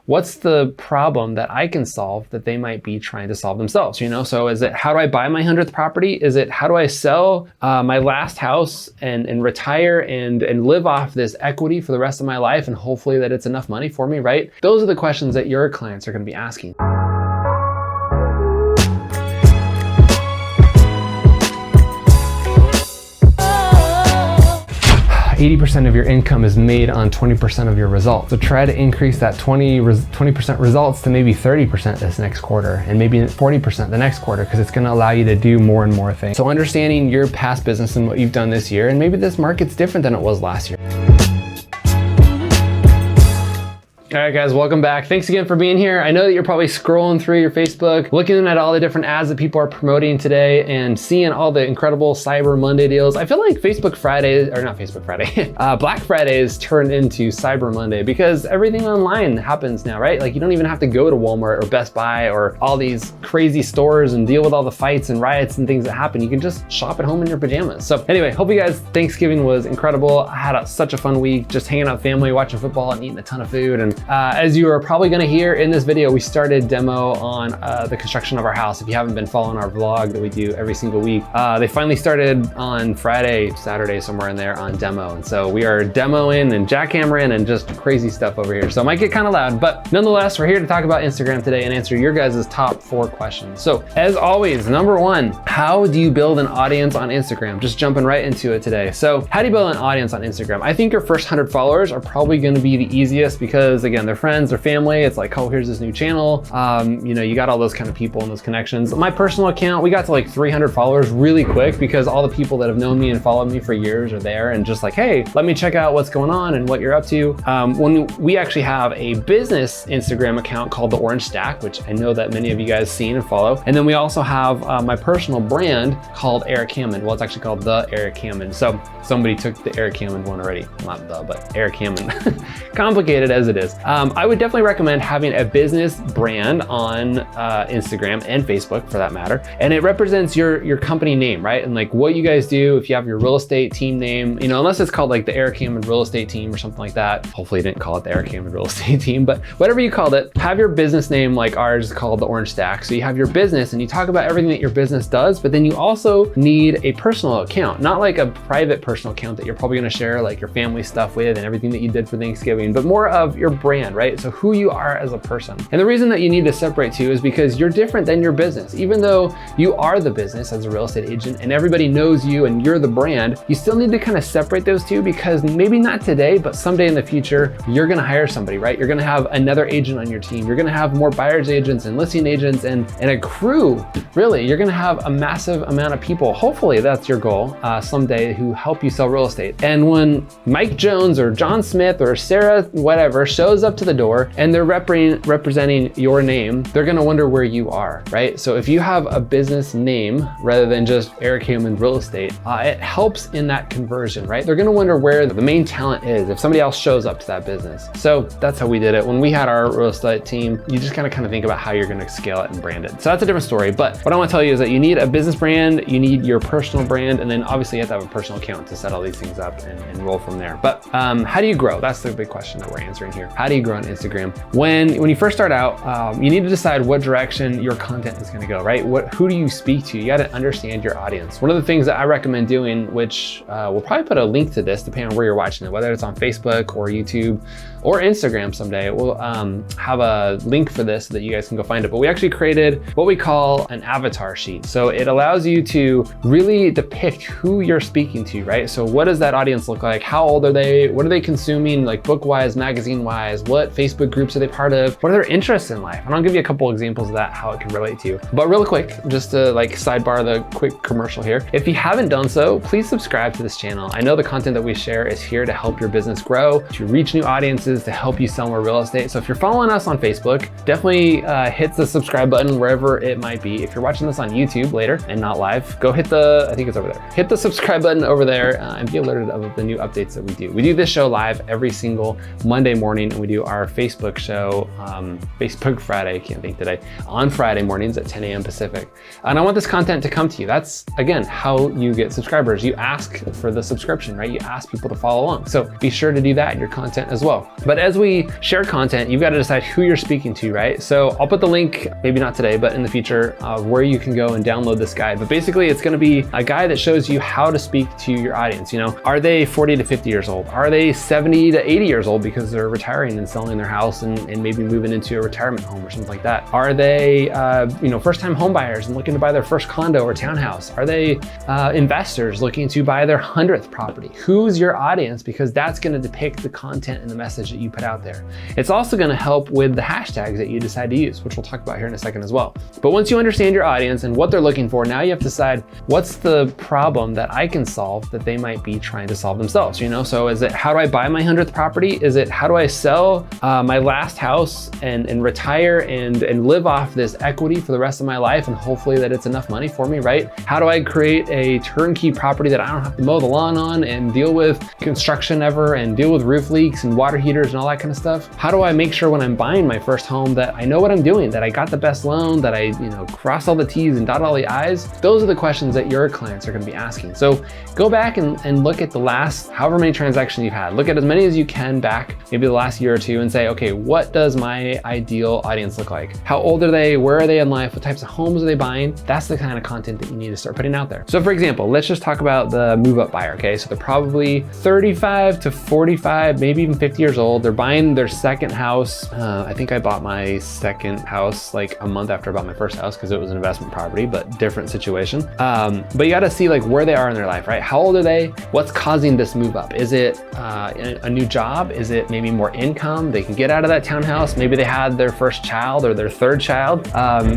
what's the problem that I can solve that they might be trying to solve themselves, you know? So is it, how do I buy my 100th property? Is it, how do I sell my last house and retire and live off this equity for the rest of my life, and hopefully that it's enough money for me, right? Those are the questions that your clients are gonna be asking. 80% of your income is made on 20% of your results. So try to increase that 20% results to maybe 30% this next quarter, and maybe 40% the next quarter, because it's gonna allow you to do more and more things. So understanding your past business and what you've done this year, and maybe this market's different than it was last year. All right, guys, welcome back. Thanks again for being here. I know that you're probably scrolling through your Facebook, looking at all the different ads that people are promoting today and seeing all the incredible Cyber Monday deals. I feel like Facebook Friday, or not Facebook Friday, Black Friday is turned into Cyber Monday because everything online happens now, right? Like you don't even have to go to Walmart or Best Buy or all these crazy stores and deal with all the fights and riots and things that happen. You can just shop at home in your pajamas. So anyway, hope you guys, Thanksgiving was incredible. I had such a fun week, just hanging out with family, watching football and eating a ton of food. And as you are probably gonna hear in this video, we started demo on the construction of our house. If you haven't been following our vlog that we do every single week, they finally started on Friday, Saturday, somewhere in there on demo. And so we are demoing and jackhammering and just crazy stuff over here. So it might get kind of loud, but nonetheless, we're here to talk about Instagram today and answer your guys' top 4 questions. So as always, number 1, how do you build an audience on Instagram? Just jumping right into it today. So how do you build an audience on Instagram? I think your first 100 followers are probably gonna be the easiest because again, they're friends or family. It's like, oh, here's this new channel. You know, you got all those kind of people and those connections. My personal account, we got to like 300 followers really quick because all the people that have known me and followed me for years are there and just like, hey, let me check out what's going on and what you're up to. When we actually have a business Instagram account called The Orange Stack, which I know that many of you guys seen and follow. And then we also have my personal brand called Erik Hammond. Well, it's actually called The Erik Hammond. So somebody took the Erik Hammond one already. Not the, but Erik Hammond. Complicated as it is. I would definitely recommend having a business brand on Instagram and Facebook for that matter. And it represents your company name, right? And like what you guys do, if you have your real estate team name, you know, unless it's called like the Erik Hammond Real Estate Team or something like that. Hopefully you didn't call it the Erik Hammond Real Estate Team, but whatever you called it, have your business name like ours is called The Orange Stack. So you have your business and you talk about everything that your business does, but then you also need a personal account, not like a private personal account that you're probably gonna share like your family stuff with and everything that you did for Thanksgiving, but more of your brand, right? So who you are as a person. And the reason that you need to separate two is because you're different than your business. Even though you are the business as a real estate agent and everybody knows you and you're the brand, you still need to kind of separate those two because maybe not today, but someday in the future, you're gonna hire somebody, right? You're gonna have another agent on your team. You're gonna have more buyer's agents and listing agents and a crew, really. You're gonna have a massive amount of people. Hopefully that's your goal someday who help you sell real estate. And when Mike Jones or John Smith or Sarah, whatever, shows up to the door and they're representing your name, they're gonna wonder where you are, right? So if you have a business name rather than just Erik Hammond Real Estate, it helps in that conversion, right? They're gonna wonder where the main talent is if somebody else shows up to that business. So that's how we did it. When we had our real estate team, you just kind of think about how you're gonna scale it and brand it. So that's a different story. But what I wanna tell you is that you need a business brand, you need your personal brand, and then obviously you have to have a personal account to set all these things up and roll from there. But how do you grow? That's the big question that we're answering here. How do you grow on Instagram? When you first start out, you need to decide what direction your content is gonna go, right? Who do you speak to? You gotta understand your audience. One of the things that I recommend doing, which we'll probably put a link to this depending on where you're watching it, whether it's on Facebook or YouTube or Instagram someday, we'll have a link for this so that you guys can go find it. But we actually created what we call an avatar sheet. So it allows you to really depict who you're speaking to, right? So what does that audience look like? How old are they? What are they consuming, like book-wise, magazine-wise? What Facebook groups are they part of? What are their interests in life? And I'll give you a couple examples of that, how it can relate to you. But real quick, just to like sidebar the quick commercial here. If you haven't done so, please subscribe to this channel. I know the content that we share is here to help your business grow, to reach new audiences, to help you sell more real estate. So if you're following us on Facebook, definitely hit the subscribe button wherever it might be. If you're watching this on YouTube later and not live, go hit I think it's over there. Hit the subscribe button over there and be alerted of the new updates that we do. We do this show live every single Monday morning and we do our Facebook show, Facebook Friday, I can't think today, on Friday mornings at 10 a.m. Pacific. And I want this content to come to you. That's, again, how you get subscribers. You ask for the subscription, right? You ask people to follow along. So be sure to do that in your content as well. But as we share content, you've got to decide who you're speaking to, right? So I'll put the link, maybe not today, but in the future, where you can go and download this guide. But basically, it's going to be a guide that shows you how to speak to your audience. You know, are they 40 to 50 years old? Are they 70 to 80 years old because they're retiring and selling their house and maybe moving into a retirement home or something like that? Are they, first-time home buyers and looking to buy their first condo or townhouse? Are they investors looking to buy their 100th property? Who's your audience? Because that's going to depict the content and the message that you put out there. It's also going to help with the hashtags that you decide to use, which we'll talk about here in a second as well. But once you understand your audience and what they're looking for, now you have to decide what's the problem that I can solve that they might be trying to solve themselves. So is it, how do I buy my 100th property? Is it, how do I sell my last house and retire and live off this equity for the rest of my life, and hopefully that it's enough money for me, right? How do I create a turnkey property that I don't have to mow the lawn on and deal with construction ever and deal with roof leaks and water heaters and all that kind of stuff? How do I make sure when I'm buying my first home that I know what I'm doing, that I got the best loan, that I cross all the T's and dot all the I's? Those are the questions that your clients are going to be asking. So go back and look at the last however many transactions you've had. Look at as many as you can back, maybe the last year or two, and say, okay, what does my ideal audience look like? How old are they? Where are they in life? What types of homes are they buying? That's the kind of content that you need to start putting out there. So for example, let's just talk about the move-up buyer, okay? So they're probably 35 to 45, maybe even 50 years old. They're buying their second house. I think I bought my second house like a month after I bought my first house because it was an investment property, but different situation. But you got to see like where they are in their life, right? How old are they? What's causing this move up? Is it a new job? Is it maybe more income they can get out of that townhouse? Maybe they had their first child or their third child.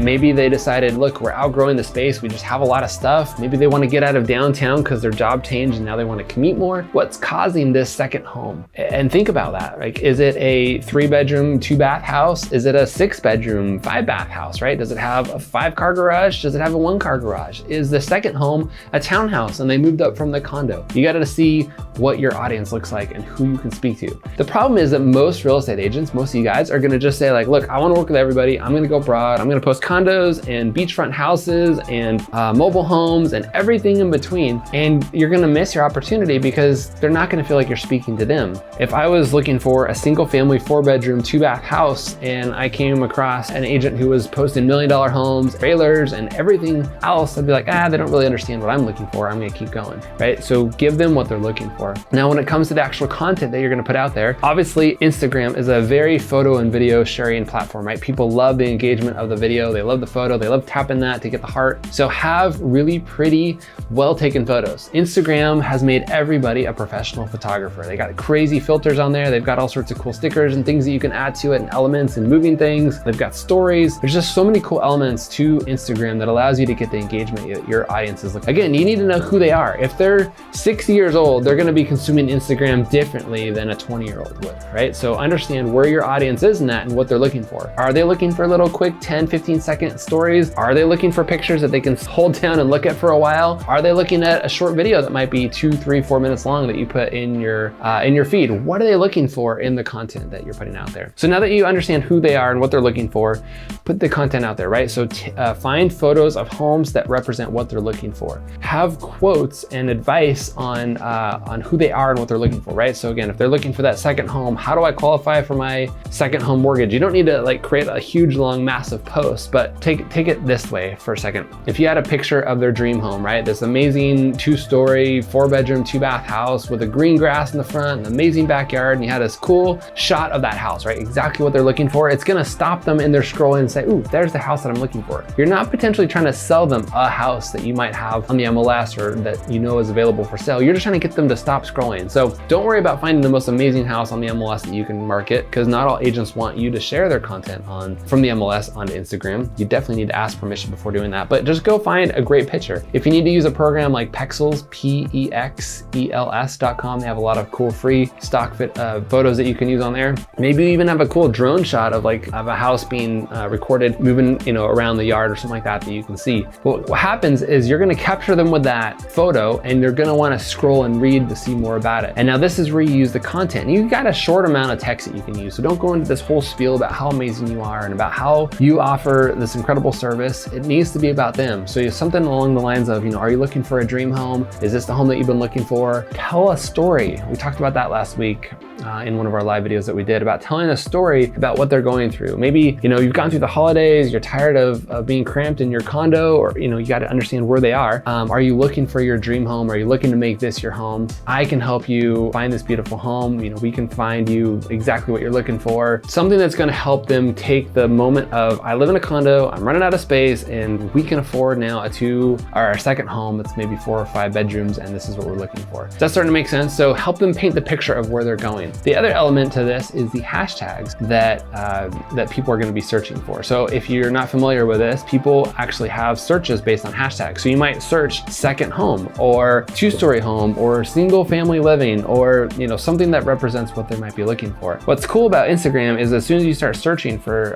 Maybe they decided, look, we're outgrowing the space. We just have a lot of stuff. Maybe they want to get out of downtown because their job changed and now they want to commute more. What's causing this second home? And think about that. Like, is it a 3-bedroom, 2-bath house? Is it a 6-bedroom, 5-bath house, right? Does it have a 5-car garage? Does it have a 1-car garage? Is the second home a townhouse and they moved up from the condo? You got to see what your audience looks like and who you can speak to. The problem is that most real estate agents, most of you guys are going to just say like, look, I want to work with everybody. I'm going to go broad. I'm going to post condos and beachfront houses and mobile homes and everything in between. And you're going to miss your opportunity because they're not going to feel like you're speaking to them. If I was looking for a single family, 4-bedroom, 2-bath house and I came across an agent who was posting $1 million homes, trailers and everything else, I'd be like, they don't really understand what I'm looking for. I'm going to keep going, right? So give them what they're looking for. Now, when it comes to the actual content that you're going to put out there, obviously Instagram is a very photo and video sharing platform, right? People love the engagement of the video. They love the photo. They love tapping that to get the heart. So have really pretty, well-taken photos. Instagram has made everybody a professional photographer. They got crazy filters on there. They've got all sorts of cool stickers and things that you can add to it and elements and moving things. They've got stories. There's just so many cool elements to Instagram that allows you to get the engagement your audience is looking. Again, you need to know who they are. If they're 60 years old, they're going to be consuming Instagram differently than a 20-year-old would, right? So understand where your audience is in that and what they're looking for. Are they looking for little quick 10, 15-second stories? Are they looking for pictures that they can hold down and look at for a while? Are they looking at a short video that might be 2, 3, 4 minutes long that you put in your feed? What are they looking for in the content that you're putting out there? So now that you understand who they are and what they're looking for, put the content out there, right? So find photos of homes that represent what they're looking for. Have quotes and advice on who they are and what they're looking for, right? So again, if they're looking for that second home, how do I qualify for my second home mortgage? You don't need to like create a huge, long, massive post, but take it this way for a second. If you had a picture of their dream home, right? This amazing 2-story, 4-bedroom, 2-bath house with a green grass in the front, an amazing backyard, and you had this cool shot of that house, right? Exactly what they're looking for. It's gonna stop them in their scrolling and say, ooh, there's the house that I'm looking for. You're not potentially trying to sell them a house that you might have on the MLS or that you know is available for sale. You're just trying to get them to stop scrolling. So don't worry about finding the most amazing house on the MLS that you can market, because not all agents want you to share their content from the MLS onto Instagram. You definitely need to ask permission before doing that, but just go find a great picture. If you need to use a program like Pexels, PEXELS.com, they have a lot of cool free stock photos that you can use on there. Maybe you even have a cool drone shot of a house being recorded moving around the yard or something like that you can see. Well, what happens is you're going to capture them with that photo and you're going to want to scroll and read to see more about it. And now this is where you use the content. You got a short amount amount of text that you can use. So don't go into this whole spiel about how amazing you are and about how you offer this incredible service. It needs to be about them. So something along the lines of, are you looking for a dream home? Is this the home that you've been looking for? Tell a story. We talked about that last week in one of our live videos that we did about telling a story about what they're going through. Maybe, you've gone through the holidays, you're tired of being cramped in your condo, or, you got to understand where they are. Are you looking for your dream home? Are you looking to make this your home? I can help you find this beautiful home. We can find you exactly what you're looking for. Something that's going to help them take the moment of, I live in a condo, I'm running out of space, and we can afford now a second home that's maybe 4 or 5 bedrooms, and this is what we're looking for. That's starting to make sense. So help them paint the picture of where they're going. The other element to this is the hashtags that people are going to be searching for. So if you're not familiar with this, people actually have searches based on hashtags. So you might search second home or 2-story home or single family living, or something that represents what they might be looking for. What's cool about Instagram is as soon as you start searching for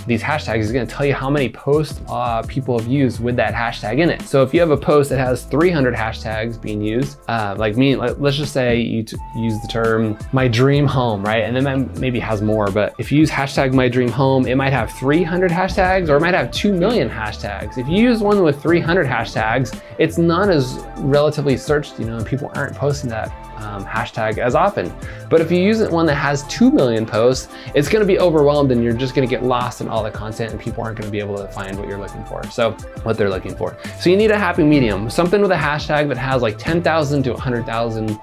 these hashtags, it's going to tell you how many posts people have used with that hashtag in it. So if you have a post that has 300 hashtags being used, let's just say you use the term my dream home, right? And then that maybe has more, but if you use hashtag my dream home, it might have 300 hashtags, or it might have 2 million hashtags. If you use one with 300 hashtags, it's not as relatively searched, and people aren't posting that hashtag as often. But if you use one that has 2 million posts, it's going to be overwhelmed, and you're just going to get lost in all the content, and people aren't going to be able to find what you're looking for. So what they're looking for. So you need a happy medium. Something with a hashtag that has like 10,000 to 100,000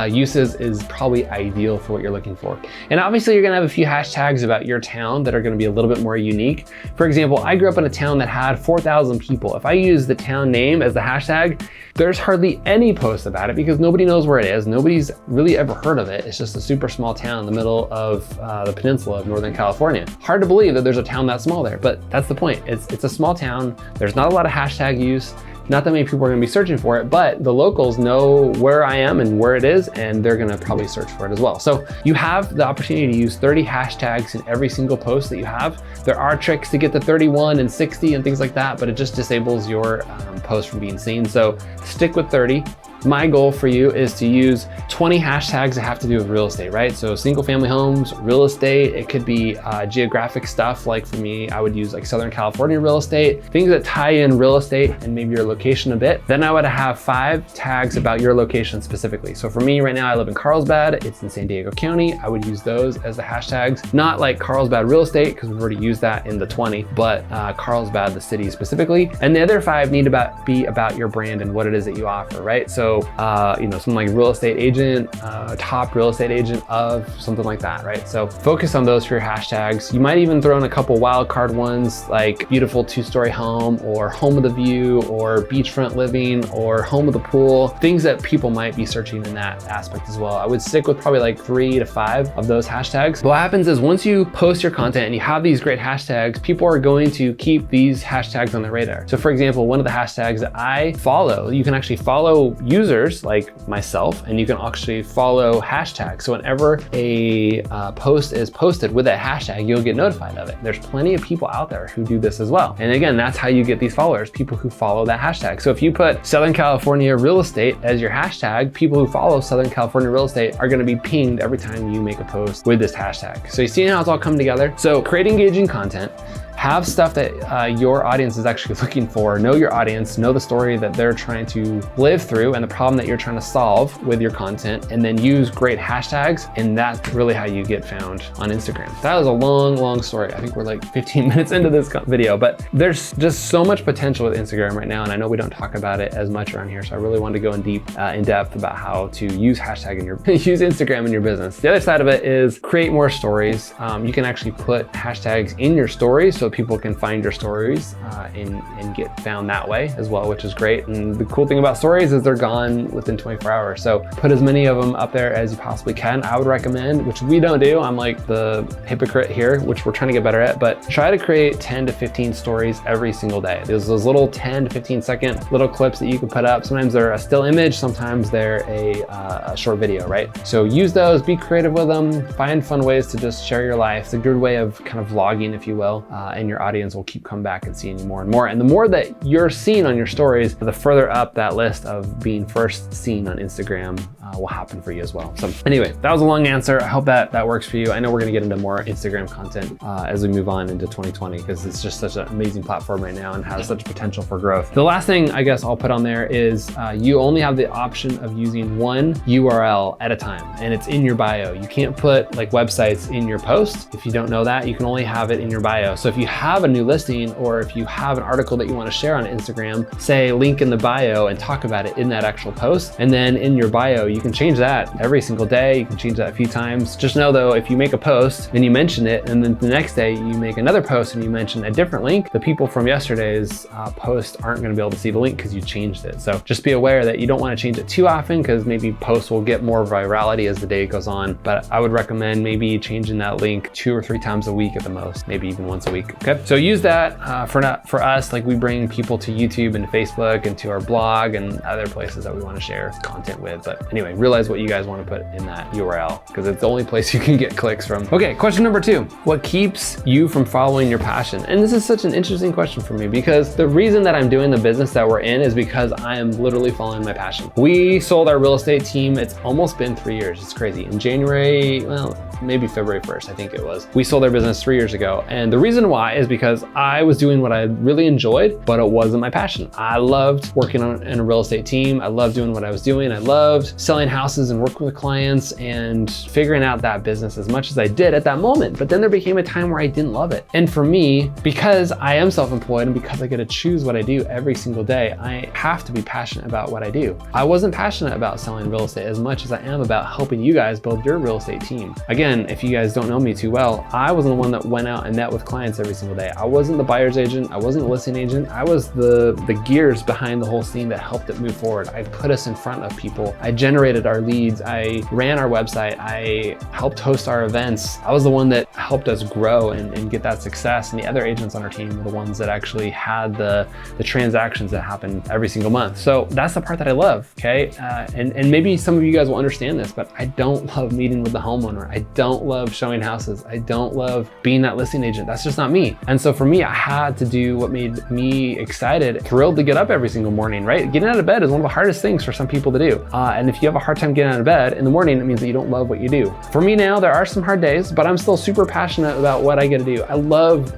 uses is probably ideal for what you're looking for. And obviously you're gonna have a few hashtags about your town that are gonna be a little bit more unique. For example, I grew up in a town that had 4,000 people. If I use the town name as the hashtag, there's hardly any posts about it because nobody knows where it is. Nobody's really ever heard of it. It's just a super small town in the middle of the peninsula of Northern California. Hard to believe that there's a town that small there, but that's the point. It's a small town. There's not a lot of hashtag use. Not that many people are gonna be searching for it, but the locals know where I am and where it is, and they're gonna probably search for it as well. So you have the opportunity to use 30 hashtags in every single post that you have. There are tricks to get to 31 and 60 and things like that, but it just disables your post from being seen. So stick with 30. My goal for you is to use 20 hashtags that have to do with real estate, right? So single family homes, real estate, it could be geographic stuff. Like for me, I would use like Southern California real estate, things that tie in real estate and maybe your location a bit. Then I would have 5 tags about your location specifically. So for me right now, I live in Carlsbad, it's in San Diego County. I would use those as the hashtags, not like Carlsbad real estate, because we've already used that in the 20, but Carlsbad, the city specifically. And the other 5 need to be about your brand and what it is that you offer, right? So something like real estate agent, top real estate agent of, something like that, right? So focus on those for your hashtags. You might even throw in a couple wildcard ones like beautiful 2-story home, or home with a view, or beachfront living, or home with a pool, things that people might be searching in that aspect as well. I would stick with probably like 3 to 5 of those hashtags. What happens is once you post your content and you have these great hashtags, people are going to keep these hashtags on their radar. So for example, one of the hashtags that I follow, you can actually follow users like myself, and you can actually follow hashtags. So whenever a post is posted with that hashtag, you'll get notified of it. There's plenty of people out there who do this as well. And again, that's how you get these followers, people who follow that hashtag. So if you put Southern California real estate as your hashtag, people who follow Southern California real estate are gonna be pinged every time you make a post with this hashtag. So you see how it's all come together? So create engaging content, have stuff that your audience is actually looking for, know your audience, know the story that they're trying to live through and the problem that you're trying to solve with your content, and then use great hashtags, and that's really how you get found on Instagram. That was a long story. I think we're like 15 minutes into this video, but there's just so much potential with Instagram right now, and I know we don't talk about it as much around here, so I really wanted to go in depth about how to use hashtag in your use Instagram in your business. The other side of it is create more stories. You can actually put hashtags in your stories so people can find your stories and get found that way as well, which is great. And the cool thing about stories is they're gone within 24 hours. So put as many of them up there as you possibly can. I would recommend, which we don't do, I'm like the hypocrite here, which we're trying to get better at, but try to create 10 to 15 stories every single day. There's those little 10 to 15 second little clips that you can put up. Sometimes they're a still image, sometimes they're a short video, right? So use those, be creative with them, find fun ways to just share your life. It's a good way of kind of vlogging, if you will, and your audience will keep coming back and seeing you more and more. And the more that you're seen on your stories, the further up that list of being first seen on Instagram will happen for you as well. So anyway, that was a long answer. I hope that works for you. I know we're gonna get into more Instagram content as we move on into 2020, because it's just such an amazing platform right now and has such potential for growth. The last thing I guess I'll put on there is you only have the option of using one URL at a time, and it's in your bio. You can't put like websites in your post. If you don't know that, you can only have it in your bio. So if you have a new listing, or if you have an article that you want to share on Instagram, say link in the bio and talk about it in that actual post. And then in your bio, you can change that every single day. You can change that a few times. Just know though, if you make a post and you mention it, and then the next day you make another post and you mention a different link, the people from yesterday's post aren't going to be able to see the link because you changed it. So just be aware that you don't want to change it too often, because maybe posts will get more virality as the day goes on. But I would recommend maybe changing that link 2 or 3 times a week at the most, maybe even once a week. Okay, so use that for us. Like, we bring people to YouTube and to Facebook and to our blog and other places that we want to share content with. But anyway, realize what you guys want to put in that URL, because it's the only place you can get clicks from. Okay, question number 2. What keeps you from following your passion? And this is such an interesting question for me, because the reason that I'm doing the business that we're in is because I am literally following my passion. We sold our real estate team. It's almost been 3 years. It's crazy. In January, well, maybe February 1st, I think it was. We sold our business 3 years ago. And the reason why is because I was doing what I really enjoyed, but it wasn't my passion. I loved working in a real estate team. I loved doing what I was doing. I loved selling houses and working with clients and figuring out that business as much as I did at that moment. But then there became a time where I didn't love it. And for me, because I am self-employed and because I get to choose what I do every single day, I have to be passionate about what I do. I wasn't passionate about selling real estate as much as I am about helping you guys build your real estate team. Again, if you guys don't know me too well, I wasn't the one that went out and met with clients every single day. I wasn't the buyer's agent. I wasn't the listing agent. I was the gears behind the whole scene that helped it move forward. I put us in front of people. I generated our leads. I ran our website. I helped host our events. I was the one that helped us grow and get that success. And the other agents on our team were the ones that actually had the transactions that happen every single month. So that's the part that I love, okay? And maybe some of you guys will understand this, but I don't love meeting with the homeowner. I don't love showing houses. I don't love being that listing agent. That's just not me. And so for me, I had to do what made me excited, thrilled to get up every single morning, right? Getting out of bed is one of the hardest things for some people to do. And if you have a hard time getting out of bed in the morning, it means that you don't love what you do. For me now, there are some hard days, but I'm still super passionate about what I get to do. I love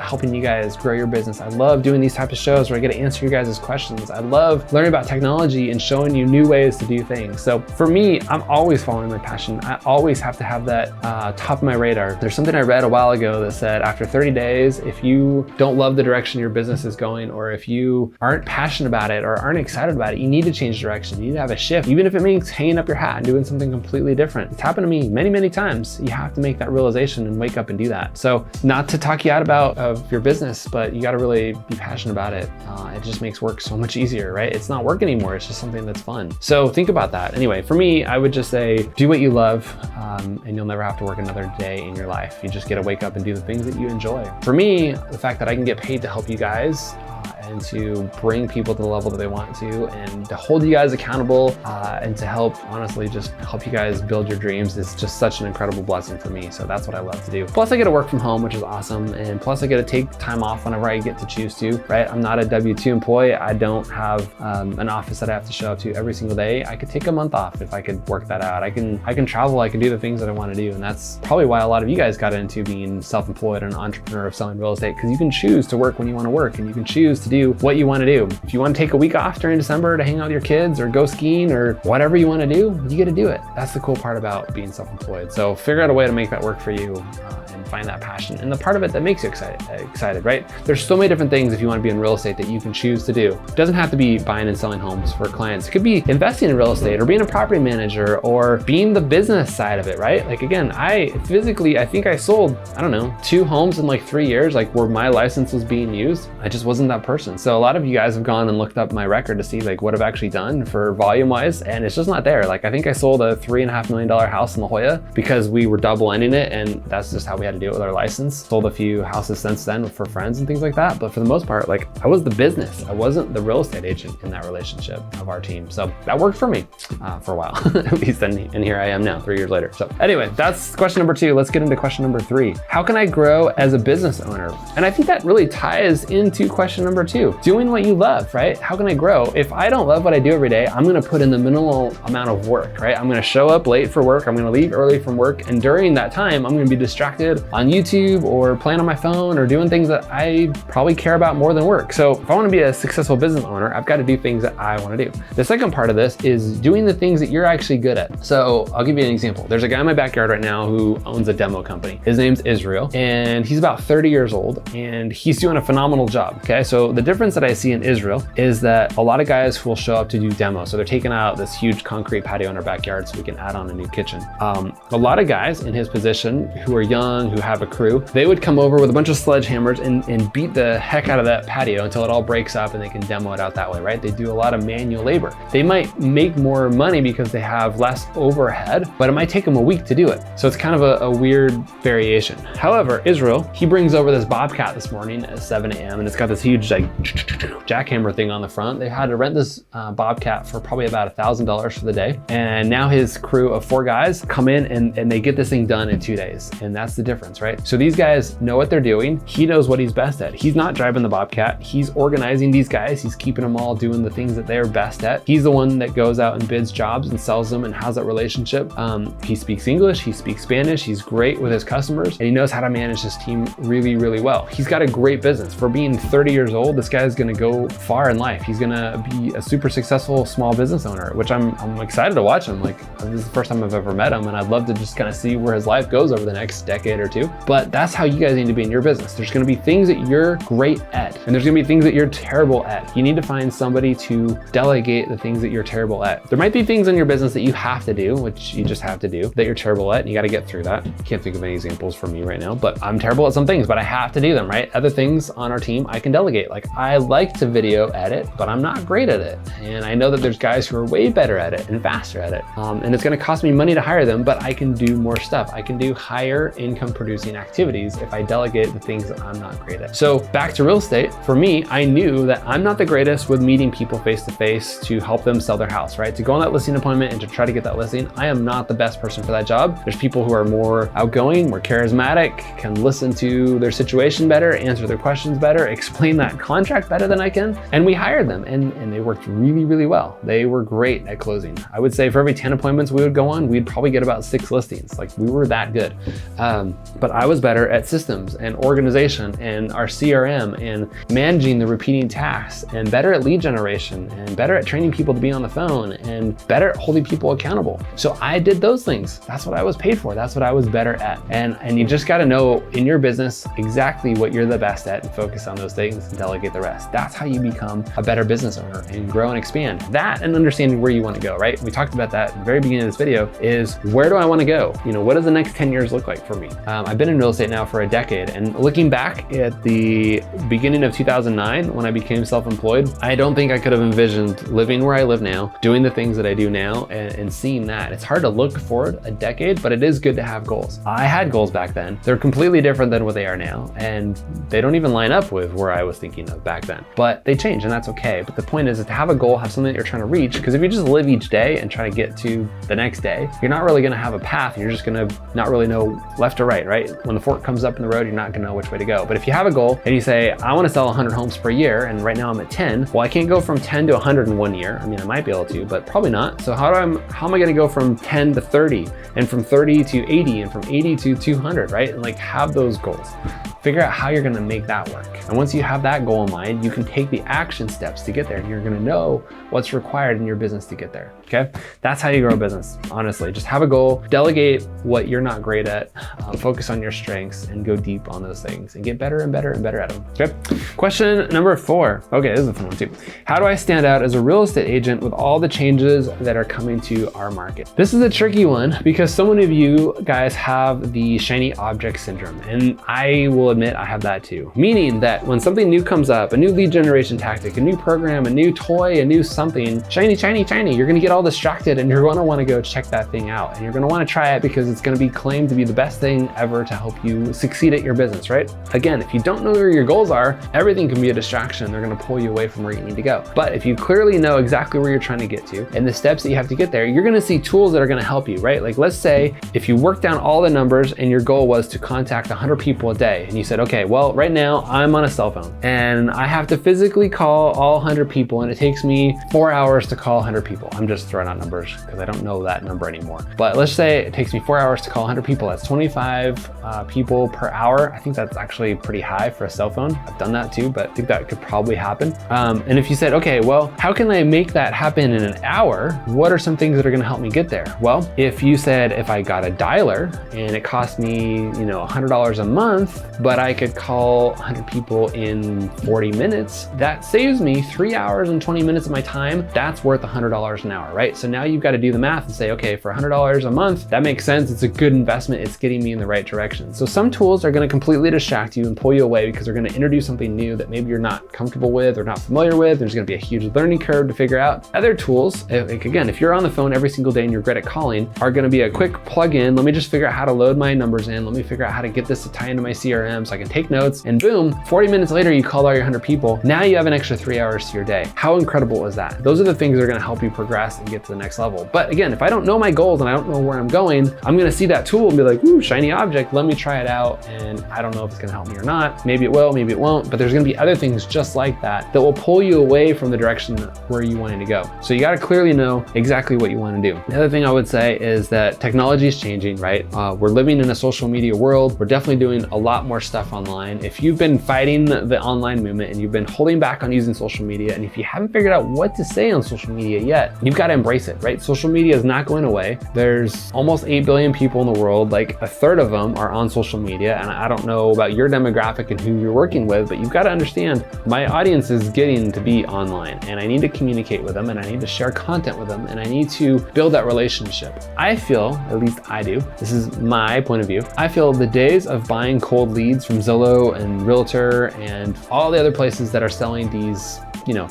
helping you guys grow your business. I love doing these types of shows where I get to answer your guys' questions. I love learning about technology and showing you new ways to do things. So for me, I'm always following my passion. I always have to have that top of my radar. There's something I read a while ago that said after 30 days, if you don't love the direction your business is going, or if you aren't passionate about it or aren't excited about it, you need to change direction. You need to have a shift, even if it means hanging up your hat and doing something completely different. It's happened to me many, many times. You have to make that realization and wake up and do that. So not to talk you out of your business, but you got to really be passionate about it. It just makes work so much easier, right? It's not work anymore. It's just something that's fun. So think about that. Anyway, for me, I would just say, do what you love, and you'll never have to work another day in your life. You just get to wake up and do the things that you enjoy. For me, the fact that I can get paid to help you guys and to bring people to the level that they want to, and to hold you guys accountable, and to help, honestly, just help you guys build your dreams is just such an incredible blessing for me. So that's what I love to do. Plus I get to work from home, which is awesome. And plus I get to take time off whenever I get to choose to, right? I'm not a W-2 employee. I don't have an office that I have to show up to every single day. I could take a month off if I could work that out. I can travel, I can do the things that I want to do. And that's probably why a lot of you guys got into being self-employed and an entrepreneur of selling real estate, because you can choose to work when you want to work, and you can choose to do what you want to do. If you want to take a week off during December to hang out with your kids or go skiing or whatever you want to do, you get to do it. That's the cool part about being self-employed. So figure out a way to make that work for you, and find that passion and the part of it that makes you excited, right? There's so many different things if you want to be in real estate that you can choose to do. It doesn't have to be buying and selling homes for clients. It could be investing in real estate or being a property manager or being the business side of it, right? Like again, I think I sold, I don't know, 2 homes in like 3 years, like where my license was being used. I just wasn't that person. questions. So a lot of you guys have gone and looked up my record to see like what I've actually done for volume wise, and it's just not there. Like I think I sold a $3.5 million house in La Jolla because we were double ending it, and that's just how we had to do it with our license. Sold a few houses since then for friends and things like that, but for the most part, like I was the business. I wasn't the real estate agent in that relationship of our team. So that worked for me for a while, at least, and here I am now 3 years later. So anyway, that's question number 2. Let's get into question number 3. How can I grow as a business owner? And I think that really ties into question number 2, doing what you love, right? How can I grow? If I don't love what I do every day, I'm gonna put in the minimal amount of work, right? I'm gonna show up late for work, I'm gonna leave early from work, and during that time, I'm gonna be distracted on YouTube or playing on my phone or doing things that I probably care about more than work. So if I wanna be a successful business owner, I've gotta do things that I wanna do. The second part of this is doing the things that you're actually good at. So I'll give you an example. There's a guy in my backyard right now who owns a demo company. His name's Israel, and he's about 30 years old, and he's doing a phenomenal job, okay? So the difference that I see in Israel is that a lot of guys who will show up to do demos, so they're taking out this huge concrete patio in our backyard so we can add on a new kitchen. A lot of guys in his position who are young, who have a crew, they would come over with a bunch of sledgehammers and beat the heck out of that patio until it all breaks up and they can demo it out that way, right? They do a lot of manual labor. They might make more money because they have less overhead, but it might take them a week to do it. So it's kind of a weird variation. However, Israel, he brings over this Bobcat this morning at 7 a.m. and it's got this huge like jackhammer thing on the front. They had to rent this Bobcat for probably about $1,000 for the day. And now his crew of 4 guys come in and they get this thing done in 2 days. And that's the difference, right? So these guys know what they're doing. He knows what he's best at. He's not driving the Bobcat. He's organizing these guys. He's keeping them all doing the things that they're best at. He's the one that goes out and bids jobs and sells them and has that relationship. He speaks English, he speaks Spanish, he's great with his customers, and he knows how to manage his team really, really well. He's got a great business. For being 30 years old, this guy's gonna go far in life. He's gonna be a super successful small business owner, which I'm excited to watch him. Like, this is the first time I've ever met him, and I'd love to just kind of see where his life goes over the next decade or two. But that's how you guys need to be in your business. There's gonna be things that you're great at, and there's gonna be things that you're terrible at. You need to find somebody to delegate the things that you're terrible at. There might be things in your business that you have to do, which you just have to do, that you're terrible at, and you gotta get through that. Can't think of any examples for me right now, but I'm terrible at some things, but I have to do them, right? Other things on our team, I can delegate. Like, I like to video edit, but I'm not great at it. And I know that there's guys who are way better at it and faster at it. And it's gonna cost me money to hire them, but I can do more stuff. I can do higher income producing activities if I delegate the things that I'm not great at. So back to real estate, for me, I knew that I'm not the greatest with meeting people face to face to help them sell their house, right? To go on that listing appointment and to try to get that listing, I am not the best person for that job. There's people who are more outgoing, more charismatic, can listen to their situation better, answer their questions better, explain that contract better than I can. And we hired them and they worked really, really well. They were great at closing. I would say for every 10 appointments we would go on, we'd probably get about 6 listings. Like, we were that good. But I was better at systems and organization and our CRM and managing the repeating tasks, and better at lead generation, and better at training people to be on the phone, and better at holding people accountable. So I did those things. That's what I was paid for. That's what I was better at. And you just got to know in your business exactly what you're the best at and focus on those things and delegate the rest. That's how you become a better business owner and grow and expand. That and understanding where you want to go, right? We talked about that at the very beginning of this video, is where do I want to go? You know, what does the next 10 years look like for me? I've been in real estate now for a decade, and looking back at the beginning of 2009 when I became self-employed, I don't think I could have envisioned living where I live now, doing the things that I do now, and seeing that. It's hard to look forward a decade, but it is good to have goals. I had goals back then. They're completely different than what they are now, and they don't even line up with where I was thinking of back then. But they change, and that's okay. But the point is to have a goal, have something that you're trying to reach, because if you just live each day and try to get to the next day, you're not really gonna have a path. You're just gonna not really know left or right? When the fork comes up in the road, you're not gonna know which way to go. But if you have a goal and you say, I wanna sell 100 homes per year, and right now I'm at 10, well, I can't go from 10 to 100 in 1 year. I mean, I might be able to, but probably not. So how am I gonna go from 10 to 30, and from 30 to 80, and from 80 to 200, right? And like, have those goals. Figure out how you're gonna make that work. And once you have that goal in mind, you can take the action steps to get there, and you're gonna know what's required in your business to get there, okay? That's how you grow a business, honestly. Just have a goal, delegate what you're not great at, focus on your strengths, and go deep on those things, and get better and better and better at them, okay? Question number 4. Okay, this is a fun one too. How do I stand out as a real estate agent with all the changes that are coming to our market? This is a tricky one because so many of you guys have the shiny object syndrome, and I will admit I have that too. Meaning that when something new comes up, a new lead generation tactic, a new program, a new toy, a new something, shiny, shiny, shiny, you're gonna get all distracted and you're gonna wanna go check that thing out. And you're gonna wanna try it because it's gonna be claimed to be the best thing ever to help you succeed at your business, right? Again, if you don't know where your goals are, everything can be a distraction. They're gonna pull you away from where you need to go. But if you clearly know exactly where you're trying to get to and the steps that you have to get there, you're gonna see tools that are gonna help you, right? Like let's say if you work down all the numbers and your goal was to contact 100 people a day and you said, okay, well, right now I'm on a cell phone and I have to physically call all 100 people and it takes me 4 hours to call 100 people. I'm just throwing out numbers because I don't know that number anymore. But let's say it takes me 4 hours to call 100 people. That's 25 people per hour. I think that's actually pretty high for a cell phone. I've done that too, but I think that could probably happen. And if you said, okay, well, how can I make that happen in an hour? What are some things that are gonna help me get there? Well, if you said, if I got a dialer and it cost me, $100 a month, but I could call 100 people in 40 minutes, that saves me 3 hours and 20 minutes of my time. That's worth $100 an hour, right? So now you've got to do the math and say, okay, for $100 a month, that makes sense. It's a good investment. It's getting me in the right direction. So some tools are going to completely distract you and pull you away because they're going to introduce something new that maybe you're not comfortable with or not familiar with. There's going to be a huge learning curve to figure out. Other tools, like again, if you're on the phone every single day and you're great at calling, are going to be a quick plug-in. Let me just figure out how to load my numbers in. Let me figure out how to get this to tie into my CRM so I can take notes, and boom, 40 minutes later, you called all your 100 people. Now you have an extra 3 hours to your day. How incredible is that? Those are the things that are going to help you progress and get to the next level. But again, if I don't know my goals and I don't know where I'm going, I'm going to see that tool and be like, ooh, shiny object, let me try it out. And I don't know if it's going to help me or not. Maybe it will, maybe it won't, but there's going to be other things just like that that will pull you away from the direction where you wanted to go. So you got to clearly know exactly what you want to do. The other thing I would say is that technology is changing, right? We're living in a social media world. We're definitely doing a lot more stuff online. If you've been fighting the online movement and you've been holding back on using social media, and if you haven't figured out what to say on social media yet, you've got to embrace it, right? Social media is not going away. There's almost 8 billion people in the world, like a third of them are on social media. And I don't know about your demographic and who you're working with, but you've got to understand my audience is getting to be online and I need to communicate with them and I need to share content with them and I need to build that relationship. I feel, at least I do, this is my point of view, I feel the days of buying cold leads from Zillow and Realtor and all the other places that are selling these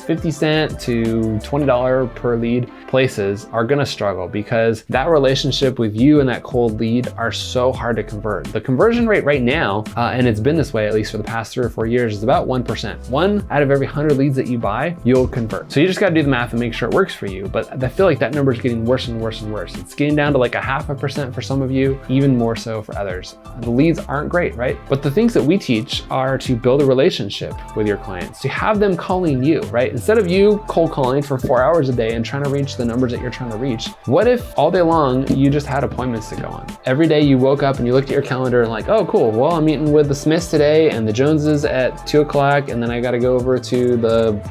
50 cent to $20 per lead places are gonna struggle because that relationship with you and that cold lead are so hard to convert. The conversion rate right now, and it's been this way at least for the past 3 or 4 years, is about 1%. 1 out of every 100 leads that you buy, you'll convert. So you just gotta do the math and make sure it works for you. But I feel like that number is getting worse and worse and worse. It's getting down to like 0.5% for some of you, even more so for others. The leads aren't great, right? But the things that we teach are to build a relationship with your clients, to have them calling you, right? Instead of you cold calling for 4 hours a day and trying to reach the numbers that you're trying to reach, what if all day long you just had appointments to go on? Every day you woke up and you looked at your calendar and like, oh cool, well I'm meeting with the Smiths today and the Joneses at 2 o'clock and then I gotta go over to the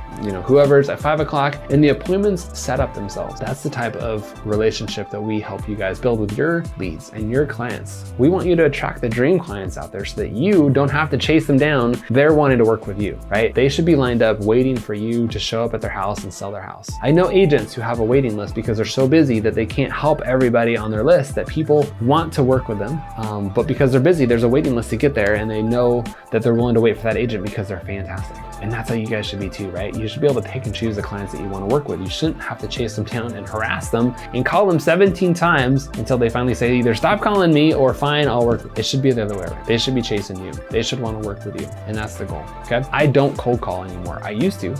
whoever's at 5 o'clock, and the appointments set up themselves. That's the type of relationship that we help you guys build with your leads and your clients. We want you to attract the dream clients out there so that you don't have to chase them down. They're wanting to work with you, right? They should be lined up waiting for you to show up at their house and sell their house. I know agents who have a waiting list because they're so busy that they can't help everybody on their list, that people want to work with them, but because they're busy, there's a waiting list to get there, and they know that they're willing to wait for that agent because they're fantastic. And that's how you guys should be too, right? You should be able to pick and choose the clients that you want to work with. You shouldn't have to chase them down and harass them and call them 17 times until they finally say either stop calling me or fine, I'll work. It should be the other way around. They should be chasing you. They should want to work with you. And that's the goal, okay? I don't cold call anymore. I used to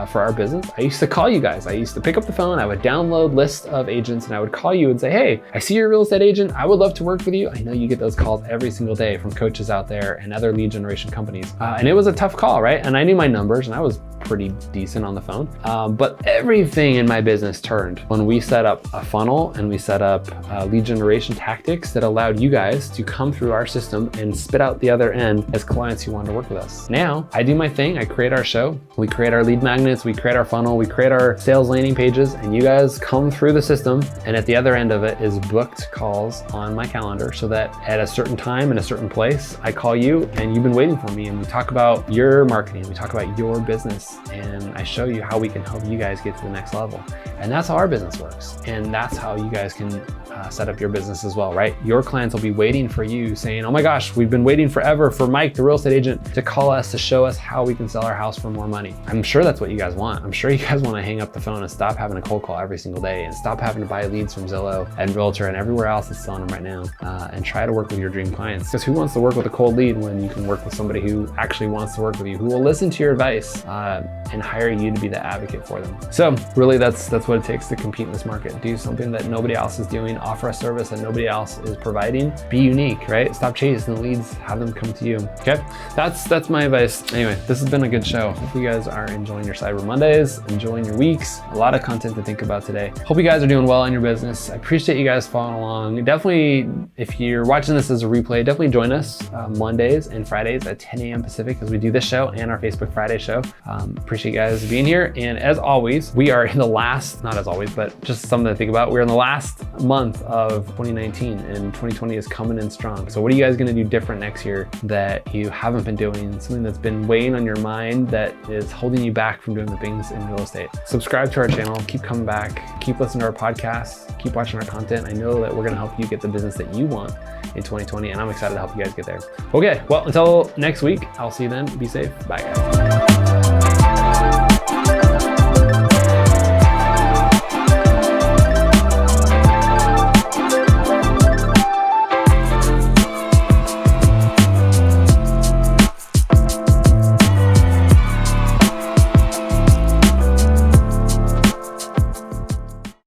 for our business. I used to call you guys. I used to pick up the phone. I would download lists of agents and I would call you and say, hey, I see you're a real estate agent. I would love to work with you. I know you get those calls every single day from coaches out there and other lead generation companies. And it was a tough call, right? And I knew my numbers and I was pretty decent on the phone. But everything in my business turned when we set up a funnel and we set up lead generation tactics that allowed you guys to come through our system and spit out the other end as clients who wanted to work with us. Now I do my thing. I create our show. We create our lead lead magnets, we create our funnel, we create our sales landing pages, and you guys come through the system. And at the other end of it is booked calls on my calendar, so that at a certain time in a certain place, I call you and you've been waiting for me, and we talk about your marketing, we talk about your business, and I show you how we can help you guys get to the next level. And that's how our business works. And that's how you guys can set up your business as well, right? Your clients will be waiting for you saying, oh my gosh, we've been waiting forever for Mike, the real estate agent, to call us to show us how we can sell our house for more money. I'm sure that's what you guys want. I'm sure you guys want to hang up the phone and stop having a cold call every single day and stop having to buy leads from Zillow and Realtor and everywhere else that's selling them right now, and try to work with your dream clients. Because who wants to work with a cold lead when you can work with somebody who actually wants to work with you, who will listen to your advice and hire you to be the advocate for them. So really that's what it takes to compete in this market. Do something that nobody else is doing, offer a service that nobody else is providing, be unique, right? Stop chasing the leads, have them come to you, okay? That's my advice. Anyway, this has been a good show. Hope you guys are enjoying your Cyber Mondays, enjoying your weeks, a lot of content to think about today. Hope you guys are doing well in your business. I appreciate you guys following along. Definitely, if you're watching this as a replay, definitely join us Mondays and Fridays at 10 a.m. Pacific as we do this show and our Facebook Friday show. Appreciate you guys being here. And as always, we are in the last, not as always, but just something to think about. We're in the last month of 2019 and 2020 is coming in strong. So what are you guys gonna do different next year that you haven't been doing? Something that's been weighing on your mind that is holding you back from doing the things in real estate. Subscribe to our channel, keep coming back, keep listening to our podcasts, keep watching our content. I know that we're gonna help you get the business that you want in 2020, and I'm excited to help you guys get there. Okay, well, until next week, I'll see you then. Be safe. Bye, guys.